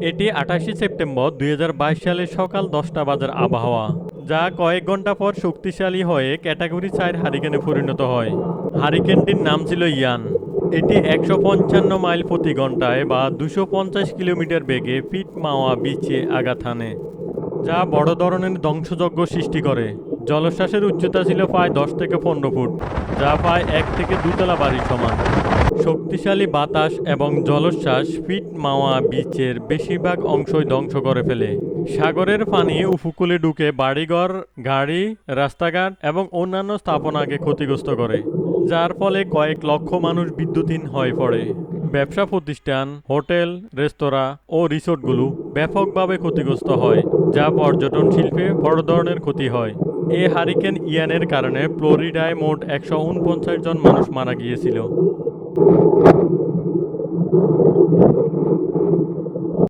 এটি 28শে সেপ্টেম্বর 2022 সালের সকাল 10টা বাজার আবহাওয়া, যা কয়েক ঘন্টা পর শক্তিশালী হয়ে ক্যাটাগরি 4 হারিকেনে পরিণত হয়। হারিকেনটির নাম ছিল ইয়ান। এটি 155 মাইল প্রতি ঘন্টায় বা 250 কিলোমিটার বেগে পিট মাওয়া বিচে আঘাত হানে, যা বড় ধরনের ধ্বংসযজ্ঞ সৃষ্টি করে। জলোচ্ছ্বাসের উচ্চতা ছিল প্রায় 10 থেকে 15 ফুট, যা প্রায় 1 থেকে 2 তলা বাড়ির সমান। শক্তিশালী বাতাস এবং জলোচ্ছ্বাস পিট মাওয়া বিচের বেশিরভাগ অংশই ধ্বংস করে ফেলে। সাগরের পানি উপকূলে ঢুকে বাড়িঘর, গাড়ি, রাস্তাঘাট এবং অন্যান্য স্থাপনাকে ক্ষতিগ্রস্ত করে, যার ফলে কয়েক লক্ষ মানুষ বিদ্যুৎহীন হয়ে পড়ে। ব্যবসা প্রতিষ্ঠান, হোটেল, রেস্তোরাঁ ও রিসোর্টগুলো ব্যাপকভাবে ক্ষতিগ্রস্ত হয়, যা পর্যটন শিল্পে বড় ধরনের ক্ষতি হয়। এই হারিকেন ইয়ানের কারণে ফ্লোরিডায় মোট 149 জন মানুষ মারা গিয়েছিল।